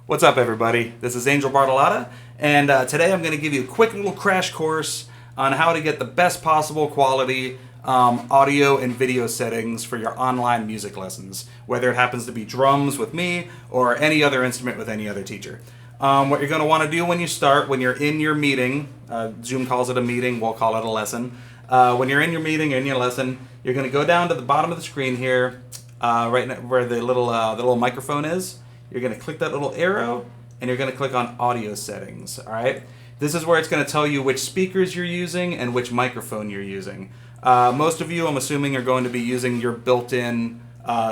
What's up, everybody? This is Angel Bartolotta, and today I'm going to give you a quick little crash course on how to get the best possible quality audio and video settings for your online music lessons, whether it happens to be drums with me or any other instrument with any other teacher. What you're going to want to do when you start, when you're in your meeting, Zoom calls it a meeting, we'll call it a lesson. When you're in your meeting, in your lesson, you're going to go down to the bottom of the screen here, right where the little microphone is. You're going to click that little arrow, and you're going to click on audio settings, all right? This is where it's going to tell you which speakers you're using and which microphone you're using. Most of you, I'm assuming, are going to be using your built-in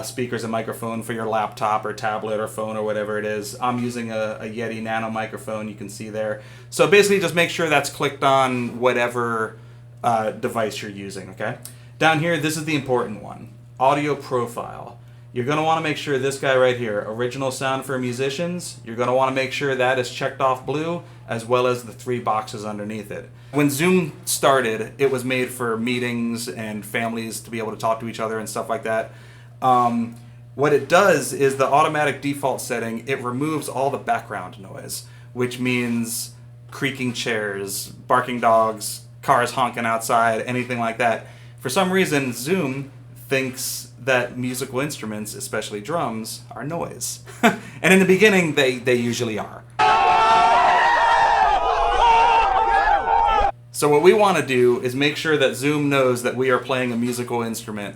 speakers and microphone for your laptop or tablet or phone or whatever it is. I'm using a Yeti Nano microphone, you can see there. So basically just make sure that's clicked on whatever device you're using, okay? Down here, this is the important one, audio profile. You're going to want to make sure this guy right here, original sound for musicians, you're going to want to make sure that is checked off blue, as well as the 3 boxes underneath it. When Zoom started, it was made for meetings and families to be able to talk to each other and stuff like that. What it does is the automatic default setting, it removes all the background noise, which means creaking chairs, barking dogs, cars honking outside, anything like that. For some reason, Zoom thinks that musical instruments, especially drums, are noise. And in the beginning, they usually are. So what we want to do is make sure that Zoom knows that we are playing a musical instrument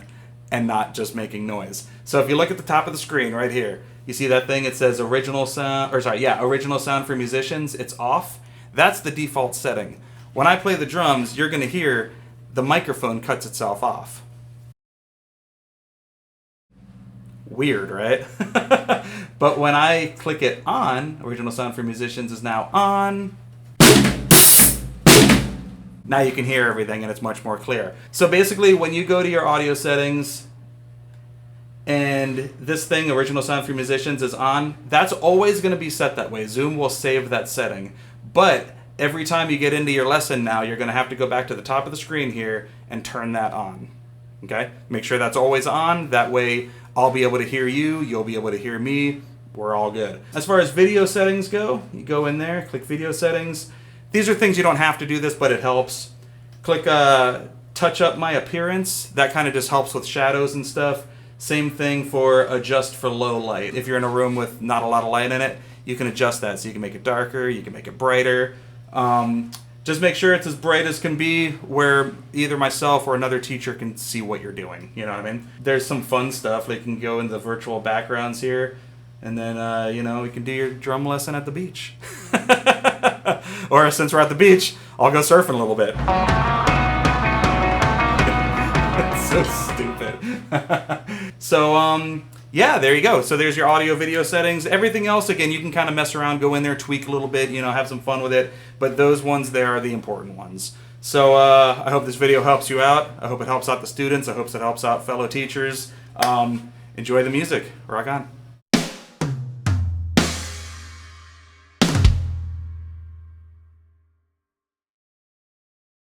and not just making noise. So if you look at the top of the screen right here, you see that thing, it says original sound for musicians, it's off. That's the default setting. When I play the drums, you're going to hear the microphone cuts itself off. Weird, right? But when I click it on, original sound for musicians is now on. Now you can hear everything and it's much more clear. So basically when you go to your audio settings and this thing, original sound for musicians, is on, that's always going to be set that way. Zoom will save that setting. But every time you get into your lesson now, you're going to have to go back to the top of the screen here and turn that on. Okay? Make sure that's always on. That way I'll be able to hear you, you'll be able to hear me, we're all good. As far as video settings go, you go in there, click video settings. These are things you don't have to do this, but it helps. Click touch up my appearance. That kind of just helps with shadows and stuff. Same thing for adjust for low light. If you're in a room with not a lot of light in it, you can adjust that. So you can make it darker, you can make it brighter. Just make sure it's as bright as can be where either myself or another teacher can see what you're doing. You know what I mean? There's some fun stuff. Like you can go in the virtual backgrounds here, and then, you can do your drum lesson at the beach. Or since we're at the beach, I'll go surfing a little bit. It's so stupid. So, yeah, there you go. So there's your audio video settings. Everything else, again, you can kind of mess around, go in there, tweak a little bit, have some fun with it. But those ones there are the important ones. So I hope this video helps you out. I hope it helps out the students. I hope it helps out fellow teachers. Enjoy the music. Rock on.